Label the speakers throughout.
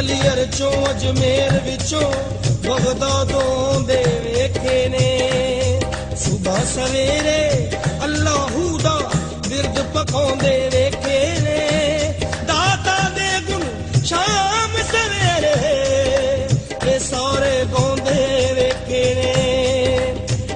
Speaker 1: ਗਵਾਲੀਅਰ ਚੋਂ ਅਜਮੇਰ ਵਿੱਚੋਂ ਬਗਦਾਦੋਂ ਦੇ ਵੇਖੇ ਨੇ ਸੁਬਹ ਸਵੇਰੇ ਅੱਲਾਹੂ ਦਾ ਬਿਰਦ ਪਕਾਉਂਦੇ ਵੇਖੇ ਨੇ ਦਾਤਾ ਦੇ ਗੁਣ ਸ਼ਾਮ ਸਵੇਰੇ ਇਹ ਸਾਰੇ ਗਾਉਂਦੇ ਵੇਖੇ ਨੇ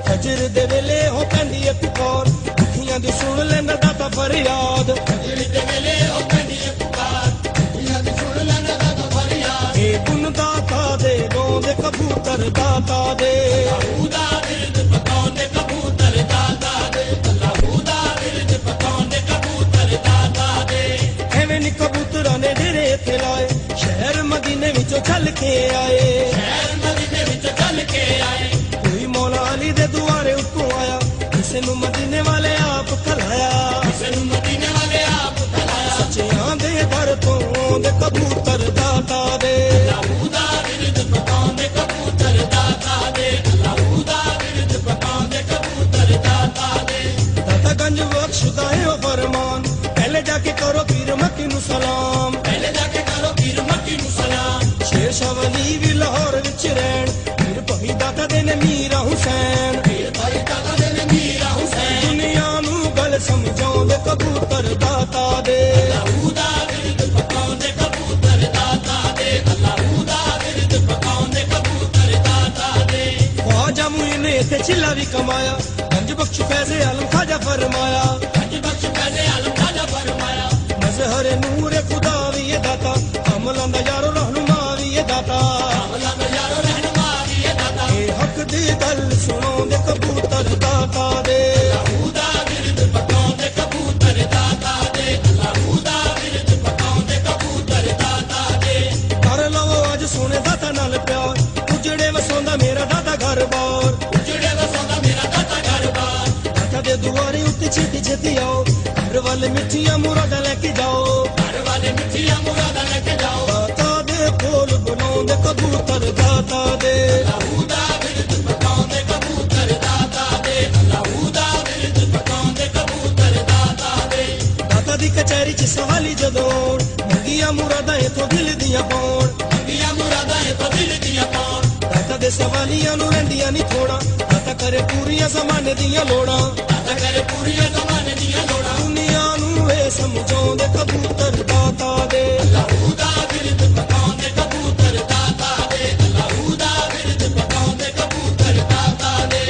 Speaker 1: ਫਜਰ ਦੇ ਵੇਲੇ ਹੋ ਪੈਂਦੀ ਏ ਪੁਕਾਰ ਅੱਖੀਆਂ ਦੀ ਸੁਣ ਲੈਂਦਾ ਦਾਤਾ ਫਰਿਆਦ ਫਜਰ ਦੇ ਵੇਲੇ ਹੋ ਪੈਂਦੀ ਏ ਪੁਕਾਰ ਅੱਖੀਆਂ ਦੀ ਸੁਣ ਲੈਂਦਾ ਦਾਤਾ ਫਰਿਆਦ ਇਹ ਗੁਣ ਦਾਤਾ ਦੇ ਗਾਉਂਦੇ ਕਬੂਤਰ ਦਾਤਾ ਦੇ ਅੱਲਾਹੂ ਦਾ ਬਿਰਦ ਪਕਾਉਂਦੇ ਕਬੂਤਰ ਦਾਤਾ ਦੇ ਅੱਲਾਹੂ ਦਾ ਬਿਰਦ ਪਕਾਉਂਦੇ ਕਬੂਤਰ ਦਾਤਾ ਦੇ ਐਵੇਂ ਨੀ ਕਬੂਤਰਾਂ ਨੇ ਡੇਰੇ ਇੱਥੇ ਲਾਏ ਸ਼ਹਿਰ ਮਦੀਨੇ ਵਿੱਚੋਂ ਚੱਲ ਕੇ ਆਏ ਸ਼ਹਿਰ ਮਦੀਨੇ ਵਿੱਚੋਂ ਚੱਲ ਕੇ ਆਏ ਕੋਈ ਮੌਲਾ ਅਲੀ ਦੇ ਦੁਆਰੇ ਉੱਤੋਂ ਆਇਆ ਕਿਸੇ ਨੂੰ ਮਦੀਨੇ ਵਾਲੇ ਆਪ ਖਲਾਇਆ ਕਿਸੇ ਨੂੰ ਮਦੀਨੇ ਵਾਲੇ ਆਪ ਖਲਾਇਆ ਸੱਚਿਆਂ ਦੇ ਦਰ ਤੋਂ ਆਉਂਦੇ ਕਬੂਤਰ ਦਾਤਾ ਦੇ ਅੱਲਾਹੂ ਦਾ ਬਿਰਦ ਪਕਾਉਂਦੇ ਕਬੂਤਰ ਦਾਤਾ ਦੇ ਅੱਲਾਹੂ ਦਾ ਬਿਰਦ ਪਕਾਉਂਦੇ ਕਬੂਤਰ ਦਾਤਾ ਦੇ ਦਾਤਾ ਗੰਜ ਬਖਸ਼ਦਾ ਹੈ ਉਹ ਫਰਮਾਨ ਪਹਿਲੇ ਜਾ ਕੇ ਕਰੋ ਪੀਰ ਮੱਕੀ ਨੂੰ ਸਲਾਮ ਪਹਿਲੇ ਜਾ ਕੇ ਕਰੋ ਪੀਰ ਮੱਕੀ ਨੂੰ ਸਲਾਮ ਸ਼ੇਰ ਸ਼ਾਹ ਵਲੀ ਵੀ ਲਾਹੌਰ ਵਿੱਚ ਰਹਿਣ ਪੀਰ ਭਾਈ ਦਾਤਾ ਦੇ ਨੇ ਮੀਰਾ ਹੁਸੈਨ ਪੀਰ ਭਾਈ ਦਾਤਾ ਦੇ ਨੇ ਮੀਰਾ ਹੁਸੈਨ ਦੁਨੀਆ ਨੂੰ ਗੱਲ ਸਮਝਾਉਂਦੇ ਕਬੂਤਰ ਦਾਤਾ ਦੇ ਅੱਲਾਹੂ ਦਾ ਬਿਰਦ ਪਕਾਉਂਦੇ ਕਬੂਤਰ ਦਾਤਾ ਦੇ ਅੱਲਾਹੂ ਦਾ ਬਿਰਦ ਪਕਾਉਂਦੇ ਕਬੂਤਰ ਦਾਤਾ ਦੇ ਖਵਾਜਾ ਮੁਈਨ ਨੇ ਇੱਥੇ ਛਿੱਲਾ ਵੀ ਕਮਾਇਆ ਗੰਜ ਬਖਸ਼ ਫੈਜ਼ੇ ਆਲਮ ਖਾਜਾ ਫਰਮਾਇਆ ਗੰਜ ਬਖਸ਼ ਫੈਜ਼ੇ ਆਲਮ ਖਾਜਾ ਫਰਮਾਇਆ ਮਜ਼ਹਰ ਨੂਰ ਖੁਦਾ ਵੀ ਇਹ ਦਾਤਾ ਅਮਲਾਂ ਦਾ ਯਾਰੋ ਰਹਿਨੁਮਾ ਵੀ ਇਹ ਦਾਤਾ ਅਮਲਾਂ ਦਾ ਯਾਰੋ ਰਹਿਨੁਮਾ ਵੀ ਇਹ ਦਾਤਾ ਇਹ ਹੱਕ ਦੀ ਗੱਲ ਸੁਣਾਉਂਦੇ ਕਬੂਤਰ ਦਾਤਾ ਦੇ ਅੱਲਾਹੂ ਦਾ ਬਿਰਦ ਪਕਾਉਂਦੇ ਕਬੂਤਰ ਦਾਤਾ ਦੇ ਅੱਲਾਹੂ ਦਾ ਬਿਰਦ ਪਕਾਉਂਦੇ ਕਬੂਤਰ ਦਾਤਾ ਦੇ ਕਰ ਲਵੋ ਅੱਜ ਸੋਹਣੇ ਦਾਤਾ ਨਾਲ ਪਿਆਰ ਉਜੜੇ ਵਸਾਉਂਦਾ ਮੇਰਾ ਦਾਤਾ ਘਰ ਬਾਰ ਉਜੜੇ ਵਸਾਉਂਦਾ ਮੇਰਾ ਦਾਤਾ ਘਰ ਬਾਰ ਦਾਤਾ ਦੇ ਦੁਆਰੇ ਉੱਤੇ ਛੇਤੀ ਛੇਤੀ ਆਓ ਘਰ ਵਾਲੇ ਮਿੱਠੀਆਂ ਮੁਰਾਦਾਂ ਲੈ ਕੇ ਜਾਓ ਘਰ ਵਾਲੇ ਮਿੱਠੀਆਂ ਮੁਰਾਦਾਂ ਲੈ ਕੇ ਜਾਓ ਦਾਤਾ ਦੇ ਕੋਲ ਬਣਾਉਂਦੇ ਕਬੂਤਰ ਦਾਤਾ ਦੇ ਅੱਲਾਹੂ ਦਾ ਬਿਰਦ ਪਕਾਉਂਦੇ ਕਬੂਤਰ ਦਾਤਾ ਦੇ ਅੱਲਾਹੂ ਦਾ ਬਿਰਦ ਪਕਾਉਂਦੇ ਕਬੂਤਰ ਦਾਤਾ ਦੇ ਦਾਤਾ ਦੀ ਕਚਹਿਰੀ 'ਚ ਸਵਾਲੀ ਜਦੋਂ ਮੰਗੀਆਂ ਮੁਰਾਦਾਂ ਇਥੋਂ ਦਿਲ ਦੀਆਂ ਪਾਉਣ ਮੰਗੀਆਂ ਮੁਰਾਦਾਂ ਇਥੋਂ ਦਿਲ ਦੀਆਂ ਪਾਉਣ ਦਾਤਾ ਦੇ ਸਵਾਲੀਆਂ ਨੂੰ ਰਹਿੰਦੀਆਂ ਨਹੀਂ ਥੋੜਾ ਦਾਤਾ ਕਰੇ ਪੂਰੀਆਂ ਜ਼ਮਾਨੇ ਦੀਆਂ ਲੋੜਾਂ ਦਾਤਾ ਕਰੇ ਪੂਰੀਆਂ ਜ਼ਮਾਨੇ ਦੀਆਂ ਲੋੜਾਂ ਦੁਨੀਆ ਨੂੰ ਇਹ ਸਮਝਾਉਂਦੇ ਕਬੂਤਰ ਦਾਤਾ ਦੇ ਅੱਲਾਹੂ ਦਾ ਬਿਰਦ ਪਕਾਉਂਦੇ ਕਬੂਤਰ ਦਾਤਾ ਦੇ ਅੱਲਾਹੂ ਦਾ ਬਿਰਦ ਪਕਾਉਂਦੇ ਕਬੂਤਰ ਦਾਤਾ ਦੇ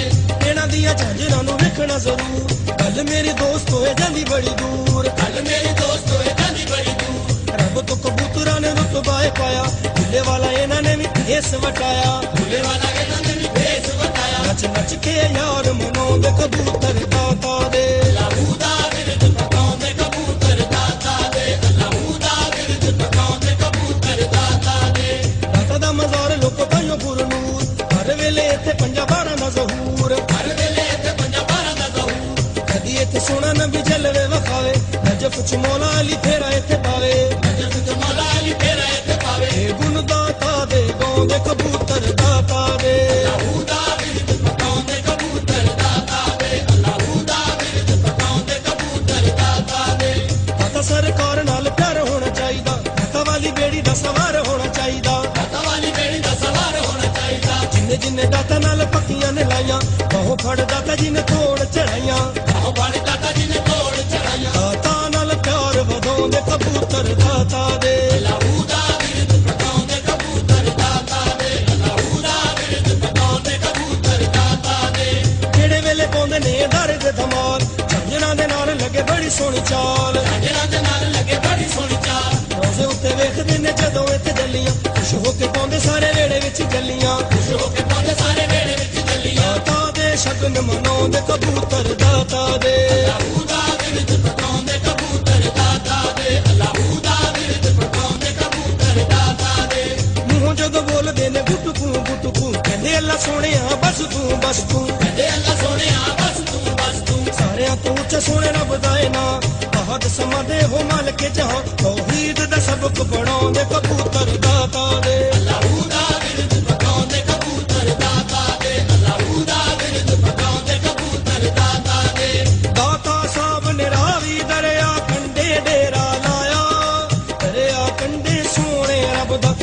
Speaker 1: ਇਹਨਾਂ ਦੀਆਂ ਝਾਂਜਰਾਂ ਨੂੰ ਵੇਖਣਾ ਜ਼ਰੂਰ ਗੱਲ ਮੇਰੀ ਦੋਸਤ ਹੋਏ ਜਾਂਦੀ ਬੜੀ ਦੂਰ ਗੱਲ ਮੇਰੀ ਦੋਸਤ ਹੋਏ ਜਾਂਦੀ ਬੜੀ ਦੂਰ ਰੱਬ ਤੋਂ ਕਬੂਤਰਾਂ ਨੇ ਰੁਤਬਾ ਪਾਇਆ ਭੁੱਲੇ ਵਾਲਾ ਇਹਨਾਂ ਨੇ ਵੀ ਭੇਸ ਵਟਾਇਆ ਭੁੱਲੇ ਵਾਲਾ ਇਹਨਾਂ ਨੇ ਵੀ ਭੇਸ ਵਟਾਇਆ ਨੱਚ ਨੱਚ ਕੇ ਯਾਰ ਮਨਾਉਂਦੇ ਕਬੂਤਰ ਦਾਤਾ ਦੇ ਅੱਲਾਹੂ ਦਾ ਬਿਰਦ ਪਕਾਉਂਦੇ ਕਬੂਤਰ ਦਾਤਾ ਦੇ ਅੱਲਾਹੂ ਦਾ ਬਿਰਦ ਪਕਾਉਂਦੇ ਕਬੂਤਰ ਦਾਤਾ ਦੇ ਦਾਤਾ ਦਾ ਮਜ਼ਾਰ ਲੋਕੋ ਭਾਈਓ ਪੁਰਨੂਰ ਹਰ ਵੇਲੇ ਇੱਥੇ ਪੰਜਾ ਬਾਰਾਂ ਦਾ ਜ਼ਹੂਰ ਹਰ ਵੇਲੇ ਇੱਥੇ ਪੰਜਾ ਬਾਰਾਂ ਦਾ ਜ਼ਹੂਰ ਕਦੀ ਇੱਥੇ ਸੋਹਣਾ ਨਬੀ ਜਲਵੇ ਵਖਾਵੇ ਨਜਫ ਚ ਮੌਲਾ ਅਲੀ ਫੇਰਾ ਇੱਥੇ ਪਾਵੇ ਨਜਫ ਚ ਮੌਲਾ ਅਲੀ ਫੇਰਾ ਇੱਥੇ ਪਾਵੇ ਇਹ ਗੁਣ ਦਾਤਾ ਦੇ ਗਾਉਂਦੇ ਕਬੂਤਰ ਦਾਤਾ ਦੇ ਅੱਲਾਹੂ ਦਾ ਬਿਰਦ ਪਕਾਉਂਦੇ ਕਬੂਤਰ ਦਾਤਾ ਦੇ ਅੱਲਾਹੂ ਦਾ ਬਿਰਦ ਪਕਾਉਂਦੇ ਕਬੂਤਰ ਦਾਤਾ ਦੇ ਦਾਤਾ ਸਰਕਾਰ ਨਾਲ ਪਿਆਰ ਹੋਣਾ ਚਾਹੀਦਾ ਦਾਤਾ ਵਾਲੀ ਬੇੜੀ ਦਾ ਸਵਾਰ ਹੋਣਾ ਚਾਹੀਦਾ ਦਾਤਾ ਵਾਲੀ ਬੇੜੀ ਦਾ ਸਵਾਰ ਹੋਣਾ ਚਾਹੀਦਾ ਜਿੰਨੇ ਜਿੰਨੇ ਦਾਤਾ ਨਾਲ ਪੱਕੀਆਂ ਨੇ ਲਾਈਆਂ ਬਾਹੋਂ ਫੜ ਦਾਤਾ ਜੀ ਨੇ ਤੋੜ ਚੜਾਈਆਂ ਬਾਹੋਂ ਫੜ ਦਾਤਾ ਜੀ ਨੇ ਤੋੜ ਚੜਾਈਆਂ ਦਾਤਾ ਨਾਲ ਪਿਆਰ ਵਧਾਉਂਦੇ ਕਬੂਤਰ ਦਾਤਾ ਦੇ ਅੱਲਾਹੂ ਦਾ ਬਿਰਦ ਪਕਾਉਂਦੇ ਕਬੂਤਰ ਦਾਤਾ ਦੇ ਅੱਲਾਹੂ ਦਾ ਬਿਰਦ ਪਕਾਉਂਦੇ ਕਬੂਤਰ ਦਾਤਾ ਦੇ ਜਿਹੜੇ ਵੇਲੇ ਪਾਉਂਦੇ ਨੇ ਦਰ ਦੇ ਧਮਾਲ ਝਾਂਜਰਾਂ ਦੇ ਨਾਲ ਲੱਗੇ ਬੜੀ ਸੋਹਣੀ ਚਾਲ ਝਾਂਜਰਾਂ ਦੇ ਨਾਲ ਲੱਗੇ ਬੜੀ ਸੋਹਣੀ ਚਾਲ ਰੋਜ਼ੇ ਉੱਤੇ ਵੇਖਦੇ ਨੇ ਜਦੋਂ ਇੱਥੇ ਜੱਲੀਆਂ ਖੁਸ਼ ਹੋ ਕੇ ਪਾਉਂਦੇ ਸਾਰੇ ਵੇੜੇ ਵਿੱਚ ਜੱਲੀਆਂ ਖੁਸ਼ ਹੋ ਕੇ ਪਾਉਂਦੇ ਸਾਰੇ ਵੇੜੇ ਵਿੱਚ ਜੱਲੀਆਂ ਦਾਤਾ ਦੇ ਸ਼ਗਨ ਮਨਾਉਂਦੇ ਕਬੂਤਰ ਦਾਤਾ ਦੇ ਅੱਲਾਹੂ ਦਾ ਬਿਰਦ ਪਕਾਉਂਦੇ ਕਬੂਤਰ ਦਾਤਾ ਦੇ ਅੱਲਾਹੂ ਦਾ ਬਿਰਦ ਪਕਾਉਂਦੇ ਕਬੂਤਰ ਦਾਤਾ ਦੇ ਮੂੰਹੋਂ ਜਦੋਂ ਬੋਲਦੇ ਨੇ ਗੁੱਟਕੂ ਕਹਿੰਦੇ ਅੱਲਾ ਸੋਹਣਿਆ ਬਸ ਤੂੰ ਕਹਿੰਦੇ ਅੱਲਾ ਸੋਹਣਿਆ ਬਸ ਤੂੰ ਸਾਰਿਆਂ ਤੋਂ ਉੱਚਾ ਸੋਹਣੇ ਰੱਬ ਦਾ ਏ ਨਾਂ ਬਹੁਤ ਸਮਾਂ ਦੇ ਹੋ ਮਾਲਕ ਜਹਾਂ ਤੌਹੀਦ ਦਾ ਸਬਕ ਪੜਾਉਂਦੇ ਕਬੂਤਰ ਦਾਤਾ ਦੇ ਅੱਲਾਹੂ ਦਾ ਬਿਰਦ ਪਕਾਉਂਦੇ ਕਬੂਤਰ ਦਾਤਾ ਦੇ ਅੱਲਾਹੂ ਦਾ ਬਿਰਦ ਪਕਾਉਂਦੇ ਕਬੂਤਰ ਦਾਤਾ ਦੇ ਦਾਤਾ ਸਾਹਿਬ ਨੇ ਰਾਵੀ ਦਰਿਆ ਕੰਢੇ ਡੇਰਾ ਲਾਇਆ ਦਰਿਆ ਕੰਢੇ ਸੋਹਣੇ ਰੱਬ ਦਾ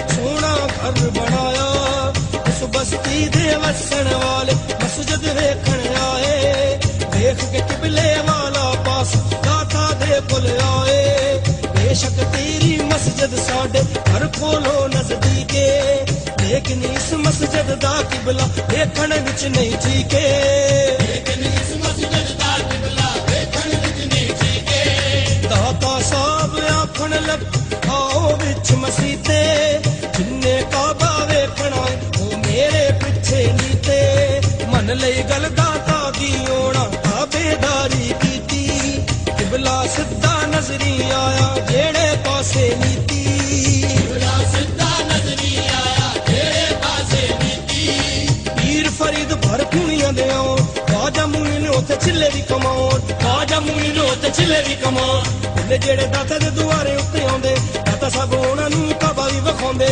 Speaker 1: ਵਸਣ ਵਾਲੇ ਮਸਜਿਦ ਵੇਖਣ ਆਏ, ਵੇਖ ਕੇ ਕਿਬਲੇ ਵਾਲਾ ਪਾਸ ਦਾਤਾ ਦੇ ਕੋਲ ਆਏ। ਬੇਸ਼ੱਕ ਤੇਰੀ ਮਸਜਿਦ ਸਾਡੇ ਘਰ ਕੋਲੋਂ ਨਜ਼ਦੀਕੇ, ਲੇਕਿਨ ਇਸ ਮਸਜਿਦ ਦਾ ਕਿਬਲਾ ਵੇਖਣ ਵਿੱਚ ਨਹੀਂ ਠੀਕੇ।
Speaker 2: ਲੇਕਿਨ ਇਸ ਮਸਜਿਦ ਦਾ ਕਿਬਲਾ ਵੇਖਣ ਵਿੱਚ ਨਹੀਂ ਠੀਕੇ।
Speaker 1: ਦਾਤਾ ਸਾਹਿਬ ਆਖਣ ਲੱਗ ਆਓ ਵਿੱਚ ਮਸੀਤੇ, ਜਿੰਨੇ ਕਾਬਾ ਵੇਖਣਾ ਉਹ ਮੇਰੇ ਪਿੱਛੇ ਨੀਤੇ। ਮੰਨ ਲਈ ਗੱਲ ਦਾਤਾ ਦੀ ਆਉਣਾ ਤਾਬੇਦਾਰੀ ਕੀਤੀ, ਕਿਬਲਾ ਸਿੱਧਾ ਨਜ਼ਰੀ ਆਇਆ ਜਿਹੜੇ ਪਾਸੇ ਨੀਤੀ।
Speaker 2: ਕਿਬਲਾ ਸਿੱਧਾ ਨਜ਼ਰੀ ਆਇਆ ਜਿਹੜੇ ਪਾਸੇ ਨੀਤੀ।
Speaker 1: ਪੀਰ ਫਰੀਦ ਭਰ ਕੁਣੀਆਂ ਦੇ ਆਉਣ, ਖਾਜਾ ਮੁਈਨ ਉੱਥੇ ਛਿੱਲੇ ਵੀ ਕਮਾਉਣ,
Speaker 2: ਖਾਜਾ ਮੁਈਨ ਉੱਤੇ ਛਿੱਲੇ ਵੀ ਕਮਾਉਣ।
Speaker 1: ਉਹਦੇ ਜਿਹੜੇ ਦਾਤਾ ਦੇ ਦੁਆਰੇ ਉੱਤੇ ਆਉਂਦੇ, ਦਾਤਾ ਸਾਹਿਬ ਉਹਨਾਂ ਨੂੰ ਕਾਬਾ ਵੀ ਵਿਖਾਉਂਦੇ।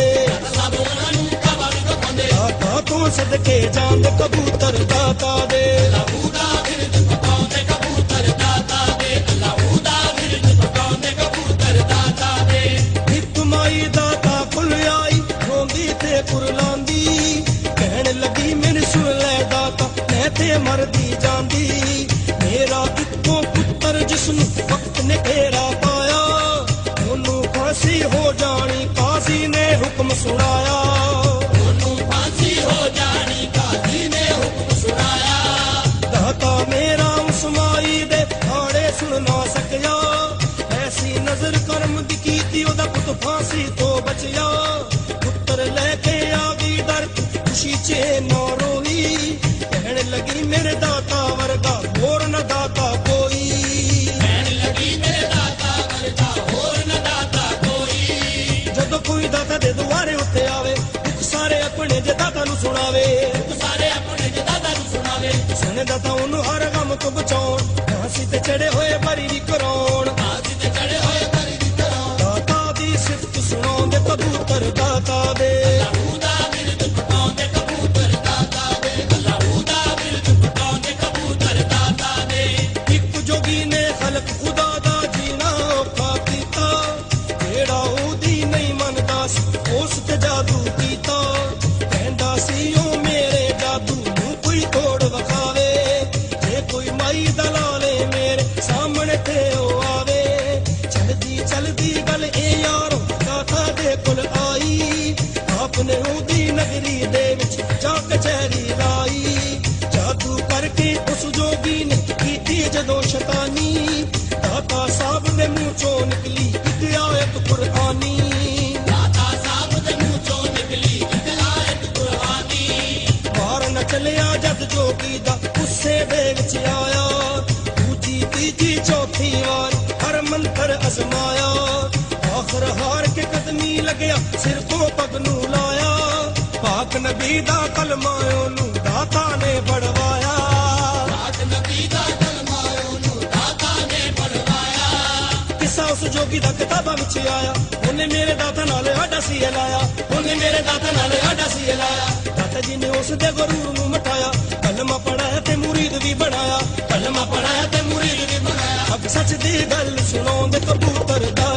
Speaker 2: ਸਭ ਉਹਨਾਂ ਨੂੰ ਕਾਬਾ ਵੀ ਵਿਖਾਉਂਦੇ।
Speaker 1: ਦਾਤਾ ਤੋਂ ਸਦਕੇ ਜਾਂਦੇ ਕਬੂਤਰ ਦਾਤਾ ਦੇ,
Speaker 2: ਅੱਲਾਹੂ ਦਾ ਬਿਰਦ ਪਕਾਉਂਦੇ ਕਬੂਤਰ ਦਾਤਾ ਦੇ। ਅੱਲਾਹੂ ਦਾ ਬਿਰਦ ਪਕਾਉਂਦੇ ਕਬੂਤਰ ਦਾਤਾ ਦੇ।
Speaker 1: ਇੱਕ ਮਾਈ ਦਾਤਾ ਕੋਲ ਆਈ ਰੋਂਦੀ ਤੇ ਕੁਰਲਾਂਦੀ, ਕਹਿਣ ਲੱਗੀ ਮੈਨੂੰ ਸੁਣ ਲੈ ਦਾਤਾ ਮੈਂ ਤੇ ਮਰਦੀ ਜਾਂਦੀ। ਮੇਰਾ ਇੱਕੋ ਪੁੱਤਰ ਜਿਸਨੂੰ ਵਕਤ ਨੇ ਘੇਰਾ ਪਾਇਆ, ਉਹਨੂੰ ਫਾਂਸੀ ਹੋ ਜਾਣੀ ਕਾਜ਼ੀ ਨੇ ਹੁਕਮ ਸੁਣਾਇਆ।
Speaker 2: ਉਹਨੂੰ ਫਾਂਸੀ ਹੋ ਜਾਣੀ ਕਾਜ਼ੀ ਨੇ ਹੁਕਮ ਸੁਣਾਇਆ।
Speaker 1: ਦਾਤਾ ਮੇਰਾ ਉਸ ਮਾਈ ਦੇ ਹਾੜੇ ਸੁਣ ਨਾ ਸਕਿਆ, ਐਸੀ ਨਜ਼ਰ ਕਰਮ ਦੀ ਕੀਤੀ ਉਹਦਾ ਪੁੱਤ ਫਾਂਸੀ ਤੋਂ ਬਚਿਆ। ਪੁੱਤਰ ਲੈ ਕੇ ਆ ਗਈ ਦਰ ਖੁਸ਼ੀ ਚ ਨਾ ਰੋਈ, ਕਹਿਣ ਲੱਗੀ ਮੇਰੇ ਦਾਤਾ ਵਰਗਾ ਹੋਰ ਨਾ ਦਾਤਾ ਕੋਈ।
Speaker 2: ਕਹਿਣ ਲੱਗੀ ਮੇਰੇ ਦਾਤਾ ਵਰਗਾ ਹੋਰ ਨਾ ਦਾਤਾ ਕੋਈ।
Speaker 1: ਜਦੋਂ ਕੋਈ ਦਾਤਾ ਦੇ ਦੁਆਰੇ ਉੱਤੇ ਆਵੇ, ਦੁੱਖ ਸਾਰੇ ਆਪਣੇ ਜੇ ਦਾਤਾ ਨੂੰ ਸੁਣਾਵੇ।
Speaker 2: ਸਾਰੇ ਆਪਣੇ ਜੇ ਦਾਤਾ ਨੂੰ ਸੁਣਾਵੇ।
Speaker 1: ਸੁਣੇ ਦਾਤਾ ਉਹਨੂੰ ਹਰ ਗਮ ਤੋਂ ਬਚਾਉਣ, ਫਾਂਸੀ ਤੇ ਚੜੇ ਹੋਏ ਬਰੀ ਵੀ ਕਰਾਉਣ।
Speaker 2: ਕਾਜ਼ੀ ਤੇ ਚੜੇ ਹੋਏ ਬਰੀ ਦੀ ਤਰ੍ਹਾਂ।
Speaker 1: ਦਾਤਾ ਦੀ ਸਿਫਤ ਸੁਣਾਉਂਦੇ ਕਬੂਤਰ ਦਾਤਾ ਦੇ,
Speaker 2: ਅੱਲਾਹੂ ਦਾ ਬਿਰਦ ਪਕਾਉਂਦੇ ਕਬੂਤਰ ਦਾਤਾ ਦੇ। ਅੱਲਾਹੂ ਦਾ ਬਿਰਦ ਪਕਾਉਂਦੇ ਕਬੂਤਰ ਦਾਤਾ ਦੇ।
Speaker 1: ਇੱਕ ਜੋਗੀ ਨੇ ਖਲਕ ਖੁਦਾ ਦਾ ਜੀਣਾ ਔਖਾ ਕੀਤਾ, ਜਿਹੜਾ ਉਹਦੀ ਨਹੀਂ ਮੰਨਦਾ ਸੀ ਉਸ ਤੇ ਜਾਦੂ ਕੀਤਾ। ਕਹਿੰਦਾ ਸੀ ਉਹ ਮੇਰੇ ਜਾਦੂ ਨੂੰ ਕੋਈ ਤੋੜ ਵਿਖਾਵੇ, ਜੇ ਕੋਈ ਮਾਈ ਦਲਾਲੇ ਮੇਰੇ ਸਾਹਮਣੇ ਤੇ ਉਹ ਆਵੇ। ਚਲਦੀ ਚਲਦੀ ਗੱਲ ਇਹ ਯਾਰੋ ਦਾਤਾ ਦੇ ਕੋਲ ਆਈ, ਆਪਨੇ ਉਹਦੀ ਨਗਰੀ ਦੇ ਵਿੱਚ ਜਾ ਕਚਹਿਰੀ ਲਾਈ। ਜਾਦੂ ਕਰਕੇ ਉਸ ਜੋਗੀ ਨੇ ਕੀਤੀ ਜਦੋਂ ਸ਼ੈਤਾਨੀ, ਦਾਤਾ ਸਾਹਿਬ ਦੇ ਮੂੰਹ ਚੋਂ ਨਿਕਲੀ ਇੱਕ ਆਇਤ ਕੁਰਆਨੀ।
Speaker 2: ਦਾਤਾ ਸਾਹਿਬ ਦੇ ਮੂੰਹ ਚੋਂ ਨਿਕਲੀ ਇੱਕ ਆਇਤ ਕੁਰਆਨੀ।
Speaker 1: ਮਾਰ ਨ ਚੱਲਿਆ ਜਦ ਜੋਗੀ ਦਾ ਗੁੱਸੇ ਦੇ ਵਿੱਚ ਆਇਆ, ਦੂਜੀ ਤੀਜੀ ਚੌਥੀ ਵਾਰ ਹਰ ਮੰਤਰ ਅਜ਼ਮਾਇਆ। ਆਖਰ ਹਾਰ ਕੇ ਕਦਮੀ ਲੱਗਿਆ ਸਿਰ ਤੋਂ ਪਗ ਨੂੰ ਲਾਇਆ, ਪਾਕ ਨਬੀ ਦਾ ਕਲਮਾ ਉਹਨੂੰ ਦਾਤਾ ਨੇ ਪੜਵਾਇਆ।
Speaker 2: ਪਾਕ ਨਬੀ ਦਾ ਕਲਮਾ ਉਹਨੂੰ ਦਾਤਾ ਨੇ ਪੜਵਾਇਆ।
Speaker 1: ਕਿੱਸਾ ਉਸ ਜੋਗੀ ਦਾ ਕਿਤਾਬਾਂ ਵਿੱਚ ਆਇਆ, ਉਹਨੇ ਮੇਰੇ ਦਾਤਾ ਨਾਲ ਆਡਾ ਸੀ ਲਾਇਆ।
Speaker 2: ਉਹਨੇ ਮੇਰੇ ਦਾਤਾ ਨਾਲ ਆਡਾ ਸੀ ਲਾਇਆ।
Speaker 1: ਦਾਤਾ ਜੀ ਨੇ ਉਸ ਦੇ ਗਰੂਰ ਨੂੰ ਮਟਾਇਆ, ਕਲਮਾ ਪੜਾਇਆ ਤੇ ਮੁਰੀਦ ਵੀ ਬਣਾਇਆ।
Speaker 2: ਕਲਮਾ ਪੜਾਇਆ ਤੇ ਮੁਰੀਦ ਵੀ ਬਣਾਇਆ।
Speaker 1: ਅਬ ਸੱਚ ਦੀ ਗੱਲ ਸੁਣਾਉਂਦੇ ਕਬੂਤਰ ਦਾ